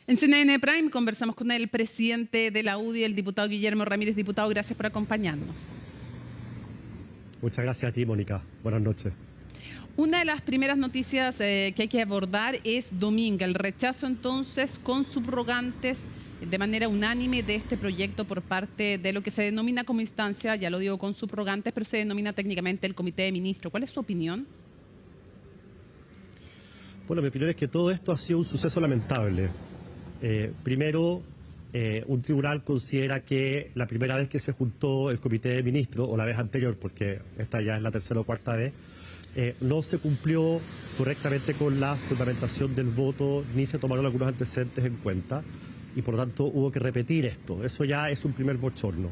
En CNN Prime conversamos con el presidente de la UDI, el diputado Guillermo Ramírez. Diputado, gracias por acompañarnos. Muchas gracias a ti, Mónica. Buenas noches. Una de las primeras noticias que hay que abordar es domingo, el rechazo entonces con subrogantes de manera unánime de este proyecto por parte de lo que se denomina como instancia, ya lo digo con subrogantes, pero se denomina técnicamente el Comité de Ministros. ¿Cuál es su opinión? Bueno, mi opinión es que todo esto ha sido un suceso lamentable. Primero, un tribunal considera que la primera vez que se juntó el Comité de Ministros, o la vez anterior, porque esta ya es la tercera o cuarta vez, no se cumplió correctamente con la fundamentación del voto, ni se tomaron algunos antecedentes en cuenta, y por lo tanto hubo que repetir esto. Eso ya es un primer bochorno.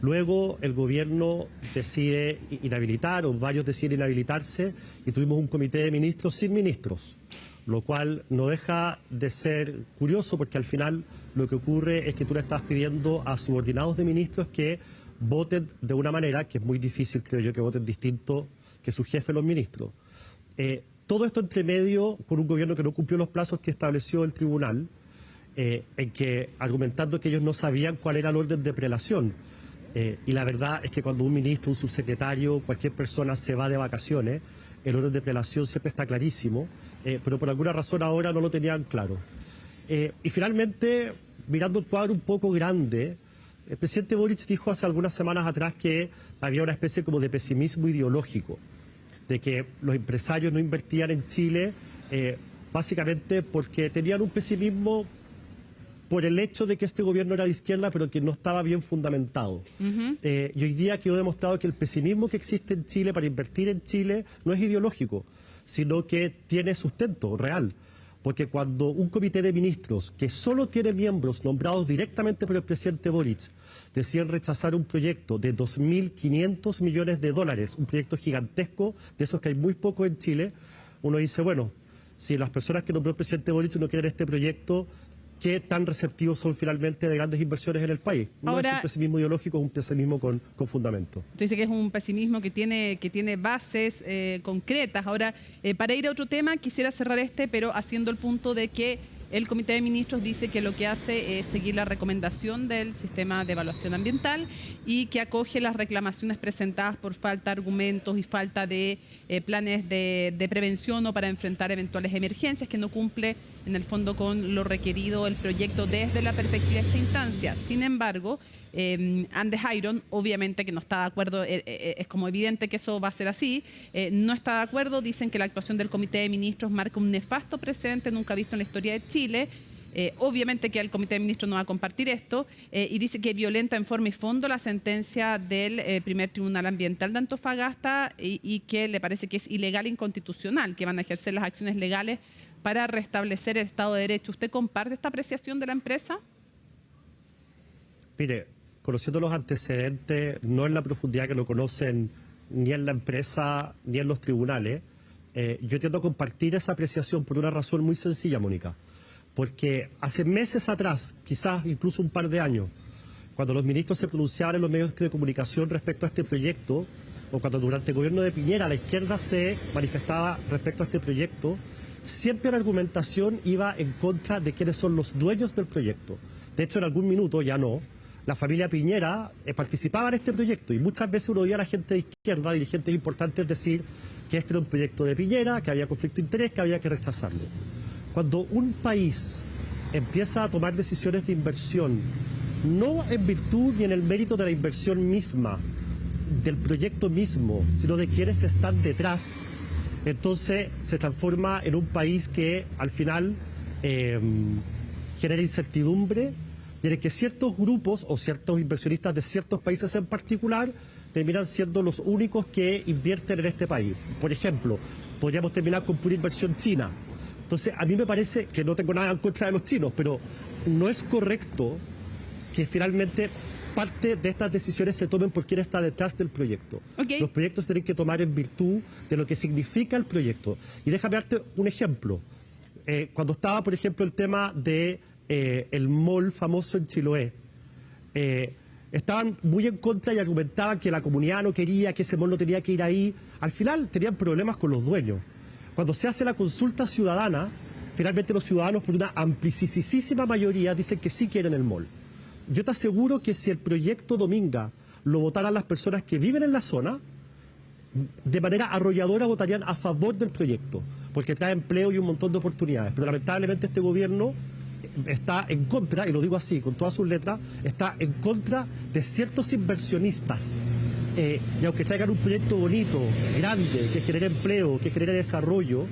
Luego el gobierno decide inhabilitar, o varios deciden inhabilitarse, y tuvimos un comité de ministros sin ministros, lo cual no deja de ser curioso, porque al final lo que ocurre es que tú le estás pidiendo a subordinados de ministros que voten de una manera que es muy difícil, creo yo, que voten distinto que su jefe, los ministros. Todo esto entre medio con un gobierno que no cumplió los plazos que estableció el tribunal, en que argumentando que ellos no sabían cuál era el orden de prelación. Y la verdad es que cuando un ministro, un subsecretario, cualquier persona se va de vacaciones, el orden de prelación siempre está clarísimo, pero por alguna razón ahora no lo tenían claro. Y finalmente, mirando el cuadro un poco grande, el presidente Boric dijo hace algunas semanas atrás que había una especie como de pesimismo ideológico, de que los empresarios no invertían en Chile básicamente porque tenían un pesimismo por el hecho de que este gobierno era de izquierda, pero que no estaba bien fundamentado. Y hoy día quedó demostrado que el pesimismo que existe en Chile para invertir en Chile no es ideológico, sino que tiene sustento real. Porque cuando un comité de ministros, que solo tiene miembros nombrados directamente por el presidente Boric, deciden rechazar un proyecto de 2.500 millones de dólares, un proyecto gigantesco, de esos que hay muy poco en Chile, uno dice, bueno, si las personas que nombró el presidente Boric no quieren este proyecto, ¿qué tan receptivos son finalmente de grandes inversiones en el país? No es un pesimismo ideológico, es un pesimismo con fundamento. Usted dice que es un pesimismo que tiene bases concretas. Ahora, para ir a otro tema, quisiera cerrar pero haciendo el punto de que el Comité de Ministros dice que lo que hace es seguir la recomendación del sistema de evaluación ambiental y que acoge las reclamaciones presentadas por falta de argumentos y falta de planes de prevención o para enfrentar eventuales emergencias, que no cumple en el fondo con lo requerido el proyecto desde la perspectiva de esta instancia. Sin embargo, Andes Iron, obviamente que no está de acuerdo, es como evidente que eso va a ser así, no está de acuerdo, dicen que la actuación del Comité de Ministros marca un nefasto precedente nunca visto en la historia de Chile. Obviamente que el Comité de Ministros no va a compartir esto y dice que violenta en forma y fondo la sentencia del primer Tribunal Ambiental de Antofagasta y que le parece que es ilegal e inconstitucional, que van a ejercer las acciones legales para restablecer el Estado de Derecho. ¿Usted comparte esta apreciación de la empresa? Mire, conociendo los antecedentes, no en la profundidad que lo conocen ni en la empresa ni en los tribunales, yo tiendo a compartir esa apreciación por una razón muy sencilla, Mónica. Porque hace meses atrás, quizás incluso un par de años, cuando los ministros se pronunciaban en los medios de comunicación respecto a este proyecto, o cuando durante el gobierno de Piñera la izquierda se manifestaba respecto a este proyecto, siempre la argumentación iba en contra de quiénes son los dueños del proyecto. De hecho, en algún minuto, ya no, la familia Piñera participaba en este proyecto y muchas veces uno oía a la gente de izquierda, dirigentes importantes, decir que este era un proyecto de Piñera, que había conflicto de interés, que había que rechazarlo. Cuando un país empieza a tomar decisiones de inversión, no en virtud ni en el mérito de la inversión misma, del proyecto mismo, sino de quienes están detrás, entonces se transforma en un país que al final genera incertidumbre y en el que ciertos grupos o ciertos inversionistas de ciertos países en particular terminan siendo los únicos que invierten en este país. Por ejemplo, podríamos terminar con pura inversión china. Entonces, a mí me parece que no tengo nada en contra de los chinos, pero no es correcto que finalmente parte de estas decisiones se tomen por quién está detrás del proyecto. Los proyectos tienen que tomar en virtud de lo que significa el proyecto. Y déjame darte un ejemplo. Cuando estaba, por ejemplo, el tema de el mall famoso en Chiloé, estaban muy en contra y argumentaban que la comunidad no quería, que ese mall no tenía que ir ahí. Al final tenían problemas con los dueños. Cuando se hace la consulta ciudadana, finalmente los ciudadanos, por una amplísima mayoría, dicen que sí quieren el mall. Yo te aseguro que si el proyecto Dominga lo votaran las personas que viven en la zona, de manera arrolladora votarían a favor del proyecto, porque trae empleo y un montón de oportunidades. Pero lamentablemente este gobierno está en contra, y lo digo así, con todas sus letras, está en contra de ciertos inversionistas. Y aunque traigan un proyecto bonito, grande, que genere empleo, que genere desarrollo,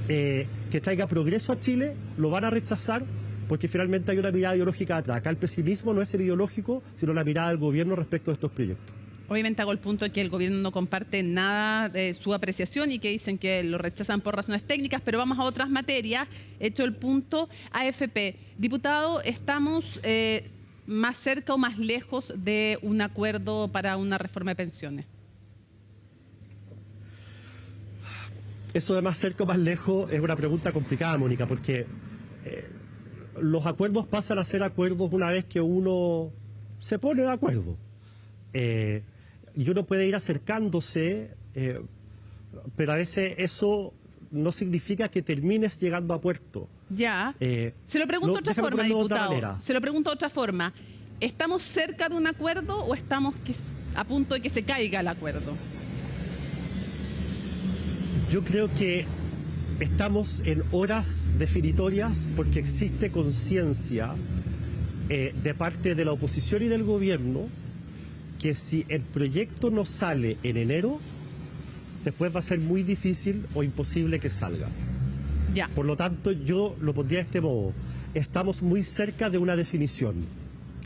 que traiga progreso a Chile, lo van a rechazar porque finalmente hay una mirada ideológica atrás. Acá el pesimismo no es el ideológico, sino la mirada del gobierno respecto a estos proyectos. Obviamente hago el punto de que el gobierno no comparte nada de su apreciación y que dicen que lo rechazan por razones técnicas, pero vamos a otras materias. Hecho el punto, AFP. Diputado, ¿estamos más cerca o más lejos de un acuerdo para una reforma de pensiones? Eso de más cerca o más lejos es una pregunta complicada, Mónica, porque los acuerdos pasan a ser acuerdos una vez que uno se pone de acuerdo. Y uno puede ir acercándose, pero a veces eso no significa que termines llegando a puerto. Ya. Se lo pregunto de otra forma, diputado. Se lo pregunto de otra forma. ¿Estamos cerca de un acuerdo o estamos a punto de que se caiga el acuerdo? Yo creo que estamos en horas definitorias porque existe conciencia de parte de la oposición y del gobierno que si el proyecto no sale en enero, después va a ser muy difícil o imposible que salga. Ya. Por lo tanto, yo lo pondría de este modo. Estamos muy cerca de una definición.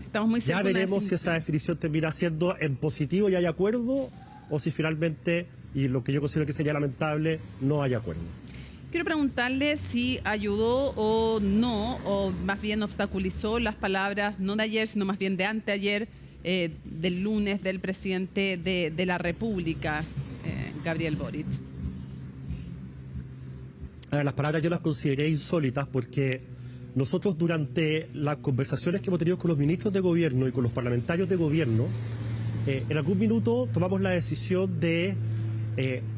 Estamos muy cerca. Ya veremos si esa definición termina siendo en positivo y hay acuerdo, o si finalmente, y lo que yo considero que sería lamentable, no hay acuerdo. Quiero preguntarle si ayudó o no, o más bien obstaculizó las palabras, no de ayer, sino más bien de anteayer, del lunes, del presidente de la República, Gabriel Boric. Las palabras yo las consideré insólitas porque nosotros durante las conversaciones que hemos tenido con los ministros de gobierno y con los parlamentarios de gobierno, en algún minuto tomamos la decisión de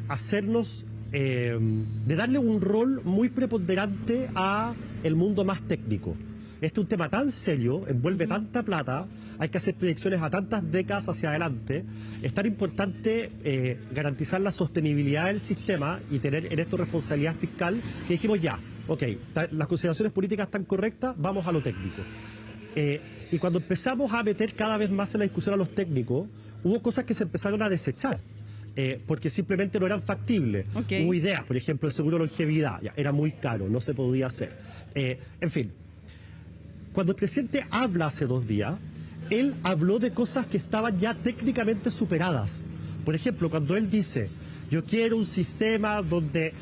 hacernos, de darle un rol muy preponderante a el mundo más técnico. Este es un tema tan serio, envuelve tanta plata, hay que hacer proyecciones a tantas décadas hacia adelante. Es tan importante garantizar la sostenibilidad del sistema y tener en esto responsabilidad fiscal que dijimos ya, ok, las consideraciones políticas están correctas, vamos a lo técnico. Y cuando empezamos a meter cada vez más en la discusión a los técnicos, hubo cosas que se empezaron a desechar. Porque simplemente no eran factibles. Okay. Hubo ideas, por ejemplo, el seguro de longevidad, ya, era muy caro, no se podía hacer. En fin, cuando el presidente habla hace 2 días, él habló de cosas que estaban ya técnicamente superadas. Por ejemplo, cuando él dice, yo quiero un sistema donde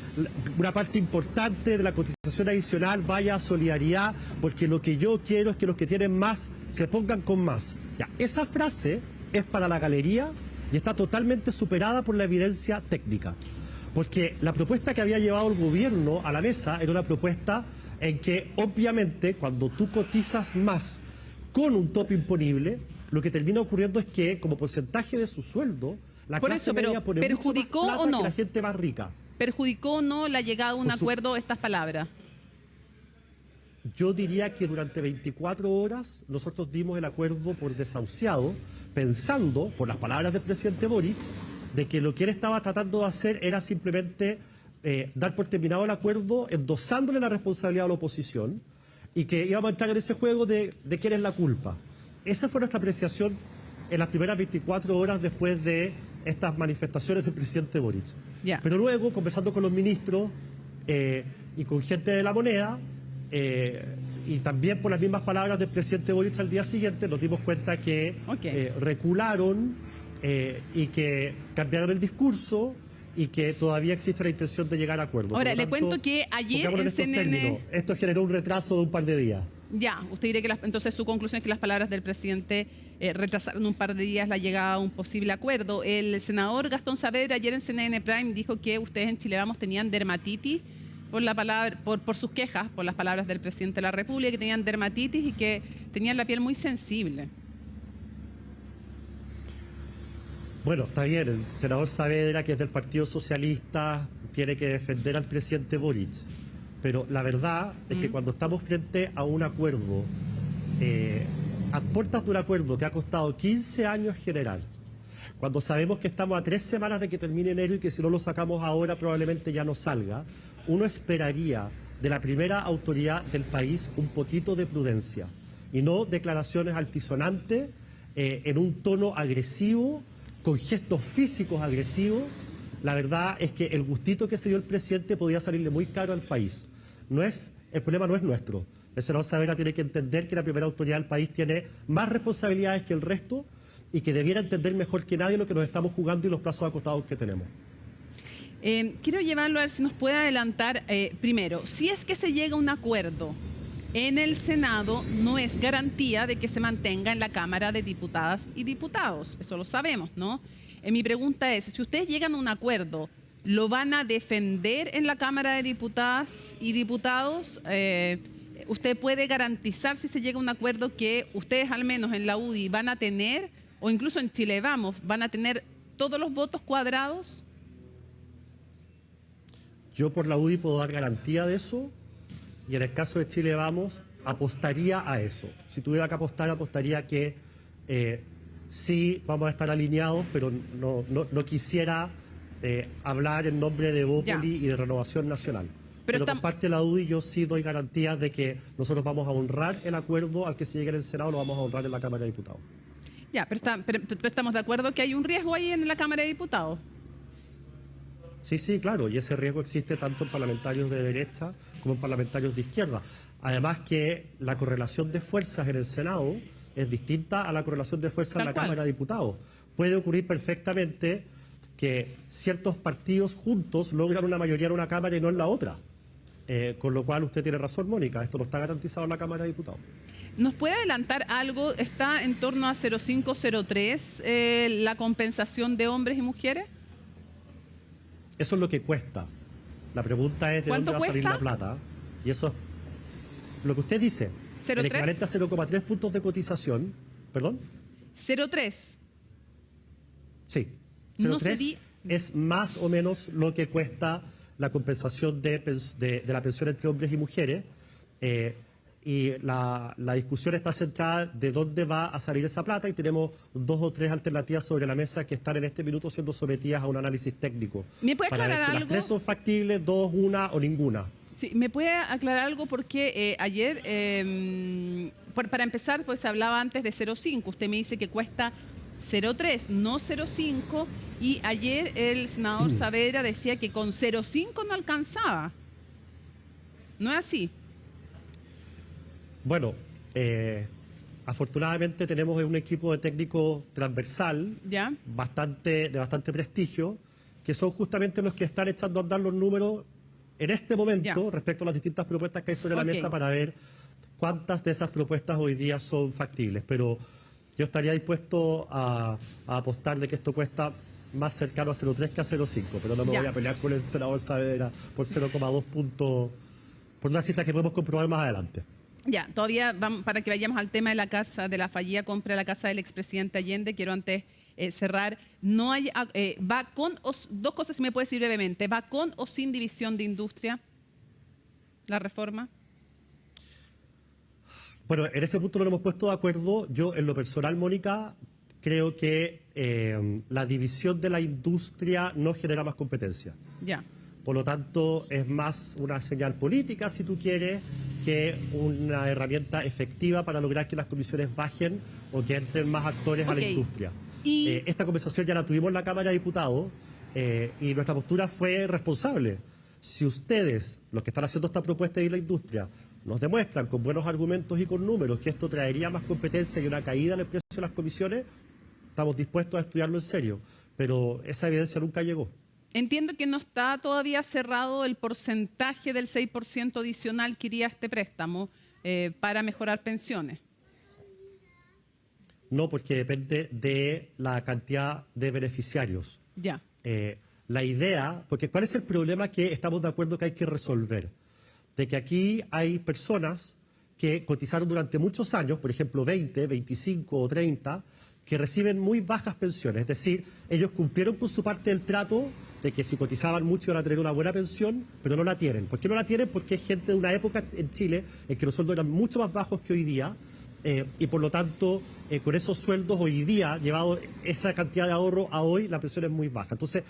una parte importante de la cotización adicional vaya a solidaridad, porque lo que yo quiero es que los que tienen más se pongan con más. Ya, esa frase es para la galería y está totalmente superada por la evidencia técnica. Porque la propuesta que había llevado el gobierno a la mesa era una propuesta en que, obviamente, cuando tú cotizas más con un tope imponible, lo que termina ocurriendo es que, como porcentaje de su sueldo, la clase media pone mucho más plata que la gente más rica. ¿Perjudicó o no la llegada a un acuerdo estas palabras? Yo diría que durante 24 horas nosotros dimos el acuerdo por desahuciado, pensando, por las palabras del presidente Boric, de que lo que él estaba tratando de hacer era simplemente dar por terminado el acuerdo, endosándole la responsabilidad a la oposición, y que íbamos a entrar en ese juego de quién es la culpa. Esa fue nuestra apreciación en las primeras 24 horas después de estas manifestaciones del presidente Boric. Yeah. Pero luego, conversando con los ministros y con gente de la moneda, y también por las mismas palabras del presidente Boric al día siguiente, nos dimos cuenta que recularon y que cambiaron el discurso y que todavía existe la intención de llegar a acuerdos. Ahora, le cuento que ayer en CNN... Esto generó un retraso de un par de días. Ya, usted dirá que entonces su conclusión es que las palabras del presidente retrasaron un par de días la llegada a un posible acuerdo. El senador Gastón Saavedra ayer en CNN Prime dijo que ustedes en Chile Vamos tenían dermatitis por sus quejas, por las palabras del presidente de la República, que tenían dermatitis y que tenían la piel muy sensible. Bueno, está bien, el senador Saavedra, que es del Partido Socialista, tiene que defender al presidente Boric. Pero la verdad es que cuando estamos frente a un acuerdo, a puertas de un acuerdo que ha costado 15 años generar, cuando sabemos que estamos a 3 semanas de que termine enero y que si no lo sacamos ahora probablemente ya no salga, uno esperaría de la primera autoridad del país un poquito de prudencia y no declaraciones altisonantes en un tono agresivo, con gestos físicos agresivos. La verdad es que el gustito que se dio el presidente podía salirle muy caro al país. El problema no es nuestro. El senador Saavedra tiene que entender que la primera autoridad del país tiene más responsabilidades que el resto y que debiera entender mejor que nadie lo que nos estamos jugando y los plazos acotados que tenemos. Quiero llevarlo a ver si nos puede adelantar primero, si es que se llega a un acuerdo en el Senado, no es garantía de que se mantenga en la Cámara de Diputadas y Diputados, eso lo sabemos, ¿no? Mi pregunta es, si ustedes llegan a un acuerdo, ¿lo van a defender en la Cámara de Diputadas y Diputados? ¿Usted puede garantizar, si se llega a un acuerdo, que ustedes al menos en la UDI van a tener, o incluso en Chile Vamos, van a tener todos los votos cuadrados? Yo por la UDI puedo dar garantía de eso y en el caso de Chile Vamos apostaría a eso. Si tuviera que apostar, apostaría que sí vamos a estar alineados, pero no quisiera hablar en nombre de Bópoli y de Renovación Nacional. Pero por parte de la UDI yo sí doy garantías de que nosotros vamos a honrar el acuerdo al que se llegue en el Senado, lo vamos a honrar en la Cámara de Diputados. Ya, pero estamos de acuerdo que hay un riesgo ahí en la Cámara de Diputados. Sí, claro, y ese riesgo existe tanto en parlamentarios de derecha como en parlamentarios de izquierda. Además que la correlación de fuerzas en el Senado es distinta a la correlación de fuerzas en la Cámara de Diputados. Puede ocurrir perfectamente que ciertos partidos juntos logran una mayoría en una Cámara y no en la otra. Con lo cual usted tiene razón, Mónica, esto no está garantizado en la Cámara de Diputados. ¿Nos puede adelantar algo? ¿Está en torno a 0,503 la compensación de hombres y mujeres? Eso es lo que cuesta. La pregunta es de dónde va a salir la plata. Y eso es lo que usted dice. ¿0,3? El equivalente a 0,3 puntos de cotización. ¿Perdón? 0,3. Sí. 0,3 es más o menos lo que cuesta la compensación de la pensión entre hombres y mujeres. Y la discusión está centrada de dónde va a salir esa plata y tenemos 2 o 3 alternativas sobre la mesa que están en este minuto siendo sometidas a un análisis técnico. ¿Me puede para ver si aclarar las algo? 3 son factibles, 2, 1 o ninguna. Sí, ¿me puede aclarar algo? Porque ayer, para empezar, pues se hablaba antes de 0,5. Usted me dice que cuesta 0,3, no 0,5. Y ayer el senador Saavedra decía que con 0,5 no alcanzaba. ¿No es así? Bueno, afortunadamente tenemos un equipo de técnico transversal de bastante prestigio, que son justamente los que están echando a andar los números en este momento respecto a las distintas propuestas que hay sobre la mesa para ver cuántas de esas propuestas hoy día son factibles. Pero yo estaría dispuesto a apostar de que esto cuesta más cercano a 0,3 que a 0,5, pero no me voy a pelear con el senador Saavedra por 0,2 puntos, por una cifra que podemos comprobar más adelante. Ya, todavía vamos, para que vayamos al tema de la casa, de la fallida compra de la casa del expresidente Allende, quiero antes cerrar. No hay, va con, dos cosas, si me puede decir brevemente, ¿va con o sin división de industria la reforma? Bueno, en ese punto no nos hemos puesto de acuerdo. Yo, en lo personal, Mónica, creo que la división de la industria no genera más competencia. Ya. Por lo tanto, es más una señal política, si tú quieres, que una herramienta efectiva para lograr que las comisiones bajen o que entren más actores a la industria. Esta conversación ya la tuvimos en la Cámara de Diputados y nuestra postura fue responsable. Si ustedes, los que están haciendo esta propuesta de la industria, nos demuestran con buenos argumentos y con números que esto traería más competencia y una caída en el precio de las comisiones, estamos dispuestos a estudiarlo en serio. Pero esa evidencia nunca llegó. Entiendo que no está todavía cerrado el porcentaje del 6% adicional que iría este préstamo para mejorar pensiones. No, porque depende de la cantidad de beneficiarios. Ya. La idea, porque ¿cuál es el problema que estamos de acuerdo que hay que resolver? De que aquí hay personas que cotizaron durante muchos años, por ejemplo 20, 25 o 30, que reciben muy bajas pensiones. Es decir, ellos cumplieron con su parte del trato de que si cotizaban mucho iban a tener una buena pensión, pero no la tienen. ¿Por qué no la tienen? Porque es gente de una época en Chile en que los sueldos eran mucho más bajos que hoy día, y por lo tanto, con esos sueldos hoy día, llevado esa cantidad de ahorro a hoy, la pensión es muy baja. Entonces,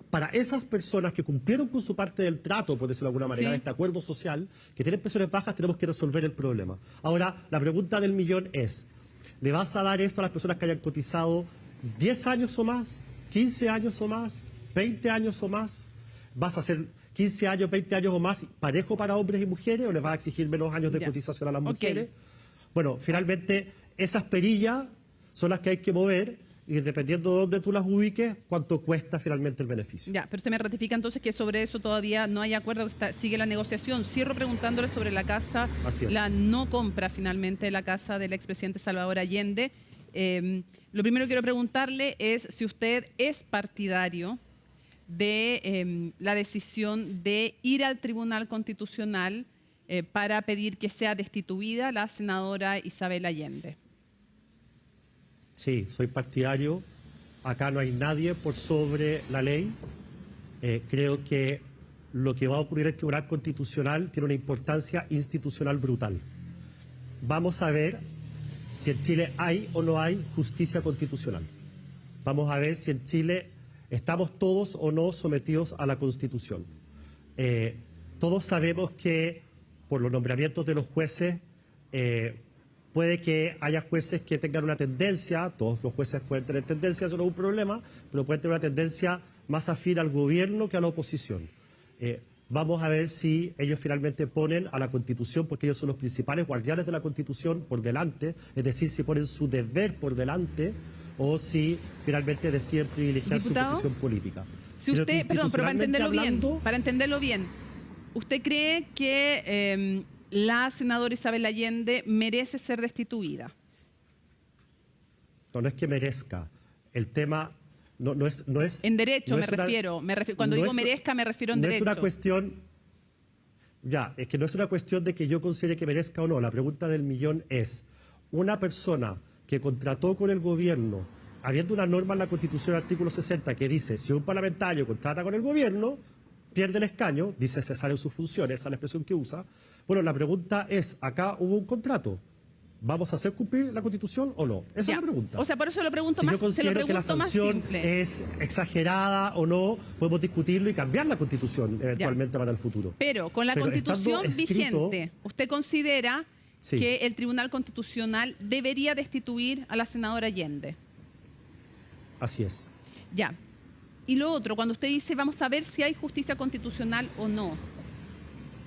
para esas personas que cumplieron con su parte del trato, por decirlo de alguna manera, Sí. de este acuerdo social, que tienen pensiones bajas, tenemos que resolver el problema. Ahora, la pregunta del millón es, ¿le vas a dar esto a las personas que hayan cotizado 10 años o más, 15 años o más, 20 años o más? ¿Vas a hacer 15 años, 20 años o más parejo para hombres y mujeres o les vas a exigir menos años de Ya. cotización a las Ok. mujeres? Bueno, finalmente esas perillas son las que hay que mover y dependiendo de dónde tú las ubiques, cuánto cuesta finalmente el beneficio. Ya, pero usted me ratifica entonces que sobre eso todavía no hay acuerdo, que sigue la negociación. Cierro preguntándole sobre la casa, Así es. la no compra finalmente de la casa del expresidente Salvador Allende. Lo primero que quiero preguntarle es si usted es partidario de la decisión de ir al Tribunal Constitucional para pedir que sea destituida la senadora Isabel Allende. Sí, soy partidario. Acá no hay nadie por sobre la ley. Creo que lo que va a ocurrir en el Tribunal Constitucional tiene una importancia institucional brutal. Vamos a ver si en Chile hay o no hay justicia constitucional. Vamos a ver si en Chile estamos todos o no sometidos a la Constitución. Todos sabemos que por los nombramientos de los jueces puede que haya jueces que tengan una tendencia, todos los jueces pueden tener tendencia, eso no es un problema, pero pueden tener una tendencia más afín al gobierno que a la oposición. Vamos a ver si ellos finalmente ponen a la Constitución, porque ellos son los principales guardianes de la Constitución, por delante, es decir, si ponen su deber por delante o si finalmente deciden privilegiar ¿Diputado? su posición política. Si Creo que usted, perdón, pero institucionalmente para entenderlo bien, ¿usted cree que la senadora Isabel Allende merece ser destituida? no es que merezca. El tema no es... En derecho no me es una- refiero. Cuando no digo es- merezca me refiero en no derecho. es una cuestión... Ya, es que no es una cuestión de que yo considere que merezca o no. La pregunta del millón es, una persona que contrató con el gobierno, habiendo una norma en la Constitución, artículo 60, que dice, si un parlamentario contrata con el gobierno, pierde el escaño, dice cesar en sus funciones, esa es la expresión que usa. Bueno, la pregunta es, acá hubo un contrato. ¿Vamos a hacer cumplir la Constitución o no? Esa Ya. es la pregunta. O sea, por eso lo pregunto Si más, yo se lo considero que la pregunto más sanción simple. es exagerada o no, podemos discutirlo y cambiar la Constitución eventualmente para el futuro. Pero con la Pero Constitución estando escrito- vigente, ¿usted considera Sí. que el Tribunal Constitucional debería destituir a la senadora Allende? Así es. Ya. Y lo otro, cuando usted dice vamos a ver si hay justicia constitucional o no,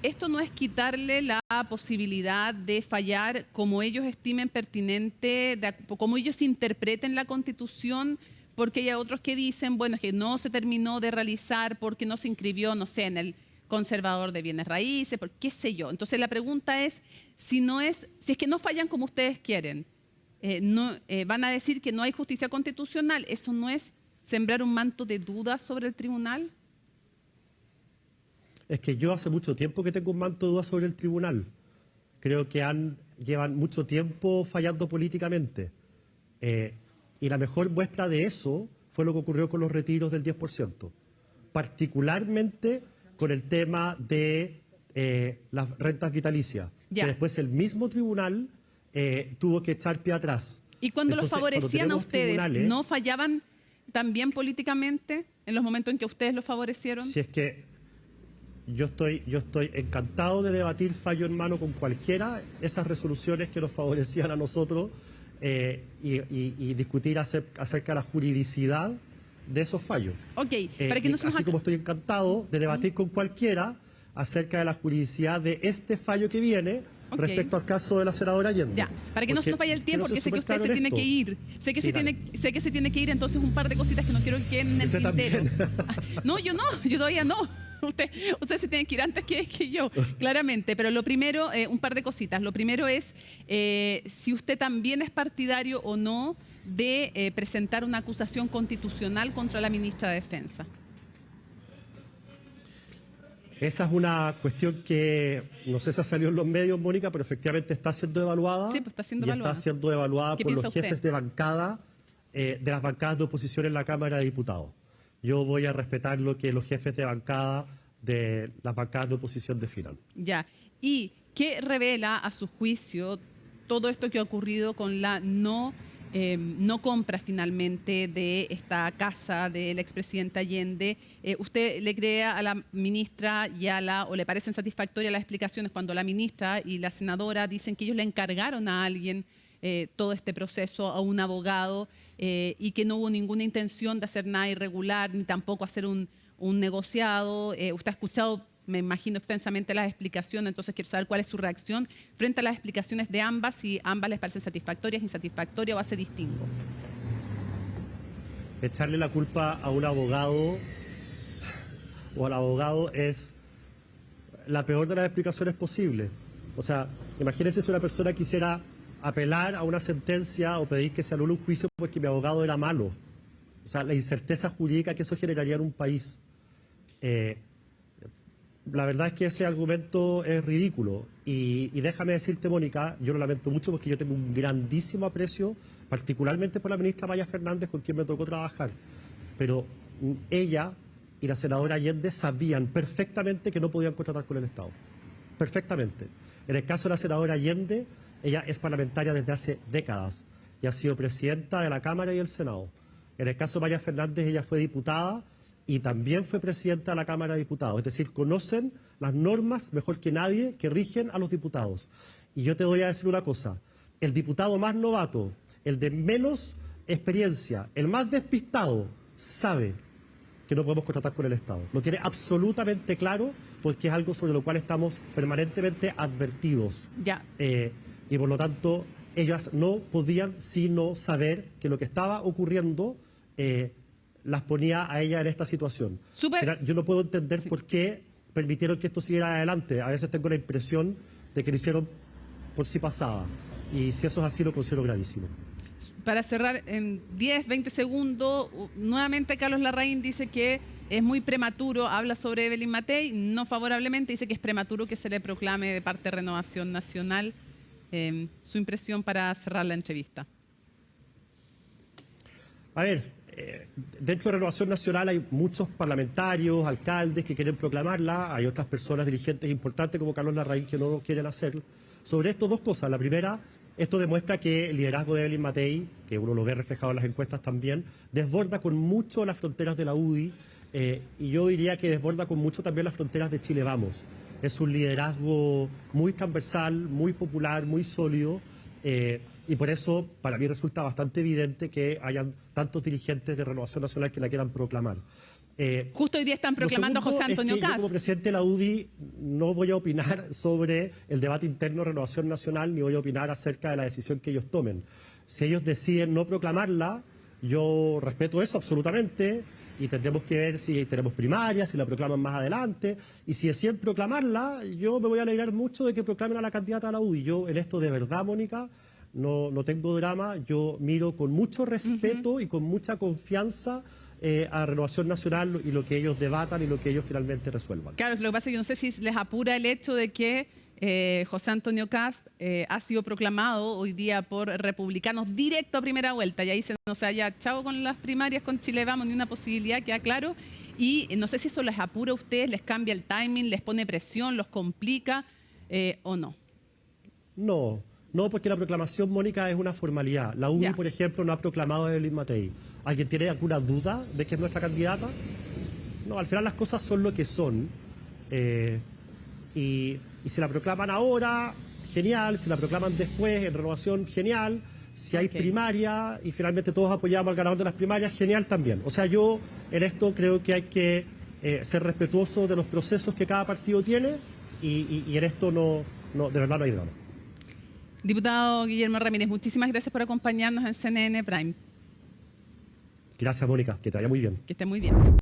esto no es quitarle la posibilidad de fallar como ellos estimen pertinente, como ellos interpreten la Constitución, porque hay otros que dicen, bueno, es que no se terminó de realizar porque no se inscribió, no sé, en el conservador de bienes raíces, por qué sé yo. Entonces la pregunta es, si es que no fallan como ustedes quieren, van a decir que no hay justicia constitucional, ¿eso no es sembrar un manto de dudas sobre el tribunal? Es que yo hace mucho tiempo que tengo un manto de duda sobre el tribunal. Creo que llevan mucho tiempo fallando políticamente. Y la mejor muestra de eso fue lo que ocurrió con los retiros del 10%. Particularmente con el tema de las rentas vitalicias. Ya. Que después el mismo tribunal tuvo que echar pie atrás. Y cuando los Entonces, cuando favorecían a tenemos ustedes, tribunales, ¿no fallaban también políticamente en los momentos en que ustedes los favorecieron? Si es que yo estoy encantado de debatir fallo en mano con cualquiera, esas resoluciones que nos favorecían a nosotros y discutir acerca de la juridicidad de esos fallos. Ok, para que no se nos Así como estoy encantado de debatir con cualquiera acerca de la juridicidad de este fallo que viene respecto al caso de la senadora Allende. Ya, para que no se nos vaya el tiempo, porque sé que usted se tiene que ir. Sé que se tiene que ir, entonces un par de cositas que no quiero que queden en el Usted tintero. también. No, yo todavía no. Usted se tiene que ir antes que yo, claramente. Pero lo primero, un par de cositas. Lo primero es si usted también es partidario o no de presentar una acusación constitucional contra la ministra de Defensa. Esa es una cuestión que no sé si ha salido en los medios, Mónica, pero efectivamente está siendo evaluada. Sí, pues está siendo y evaluada. está siendo evaluada ¿Qué por piensa los jefes usted? de bancada de las bancadas de oposición en la Cámara de Diputados. Yo voy a respetar lo que los jefes de bancada de las bancadas de oposición definan. Ya. ¿Y qué revela, a su juicio, todo esto que ha ocurrido con la no compra finalmente de esta casa del expresidente Allende? ¿Usted le cree a la ministra o le parecen satisfactorias las explicaciones cuando la ministra y la senadora dicen que ellos le encargaron a alguien todo este proceso, a un abogado, y que no hubo ninguna intención de hacer nada irregular, ni tampoco hacer un negociado? Usted ha escuchado, me imagino, extensamente las explicaciones, entonces quiero saber cuál es su reacción frente a las explicaciones de ambas, si ambas les parecen satisfactorias, insatisfactorias o hace distingo. Echarle la culpa a un abogado o al abogado es la peor de las explicaciones posibles. O sea, imagínense si una persona quisiera apelar a una sentencia o pedir que se anule un juicio porque mi abogado era malo. O sea, la incerteza jurídica que eso generaría en un país. La verdad es que ese argumento es ridículo. Y déjame decirte, Mónica, yo lo lamento mucho porque yo tengo un grandísimo aprecio, particularmente por la ministra Maya Fernández, con quien me tocó trabajar. Pero ella y la senadora Allende sabían perfectamente que no podían contratar con el Estado. Perfectamente. En el caso de la senadora Allende, ella es parlamentaria desde hace décadas y ha sido presidenta de la Cámara y el Senado. En el caso de Maya Fernández, ella fue diputada y también fue presidenta de la Cámara de Diputados. Es decir, conocen las normas mejor que nadie que rigen a los diputados. Y yo te voy a decir una cosa, el diputado más novato, el de menos experiencia, el más despistado, sabe que no podemos contratar con el Estado. Lo tiene absolutamente claro porque es algo sobre lo cual estamos permanentemente advertidos. Ya. Y por lo tanto, ellas no podían sino saber que lo que estaba ocurriendo las ponía a ella en esta situación. Yo no puedo entender por qué permitieron que esto siguiera adelante. A veces tengo la impresión de que lo hicieron por sí pasada. Y si eso es así, lo considero gravísimo. Para cerrar, en 10, 20 segundos, nuevamente Carlos Larraín dice que es muy prematuro, habla sobre Evelyn Matei, no favorablemente, dice que es prematuro que se le proclame de parte de Renovación Nacional. Su impresión para cerrar la entrevista. A ver, dentro de Renovación Nacional hay muchos parlamentarios, alcaldes que quieren proclamarla, hay otras personas dirigentes importantes como Carlos Larraín que no lo quieren hacer. Sobre esto, dos cosas. La primera, esto demuestra que el liderazgo de Evelyn Matei, que uno lo ve reflejado en las encuestas también, desborda con mucho las fronteras de la UDI y yo diría que desborda con mucho también las fronteras de Chile Vamos. Es un liderazgo muy transversal, muy popular, muy sólido y por eso para mí resulta bastante evidente que hayan tantos dirigentes de Renovación Nacional que la quieran proclamar. Justo hoy día están proclamando a José Antonio Kast. Yo como presidente de la UDI no voy a opinar sobre el debate interno de Renovación Nacional ni voy a opinar acerca de la decisión que ellos tomen. Si ellos deciden no proclamarla, yo respeto eso absolutamente y tendremos que ver si tenemos primarias, si la proclaman más adelante. Y si deciden proclamarla, yo me voy a alegrar mucho de que proclamen a la candidata a la UDI. Yo en esto de verdad, Mónica, no tengo drama. Yo miro con mucho respeto y con mucha confianza a Renovación Nacional y lo que ellos debatan y lo que ellos finalmente resuelvan. Claro, lo que pasa es que yo no sé si les apura el hecho de que José Antonio Kast ha sido proclamado hoy día por republicanos directo a primera vuelta y ahí se nos haya chavo con las primarias con Chile Vamos, ni una posibilidad, queda claro. Y no sé si eso les apura a ustedes, les cambia el timing, les pone presión, los complica o no. No, porque la proclamación, Mónica, es una formalidad. La UDI, por ejemplo, no ha proclamado a Evelyn Matei. ¿Alguien tiene alguna duda de que es nuestra candidata? No, al final las cosas son lo que son. Y si la proclaman ahora, genial. Si la proclaman después, en renovación, genial. Si hay primaria y finalmente todos apoyamos al ganador de las primarias, genial también. O sea, yo en esto creo que hay que ser respetuoso de los procesos que cada partido tiene y en esto de verdad no hay drama. Diputado Guillermo Ramírez, muchísimas gracias por acompañarnos en CNN Prime. Gracias, Mónica. Que te vaya muy bien. Que esté muy bien.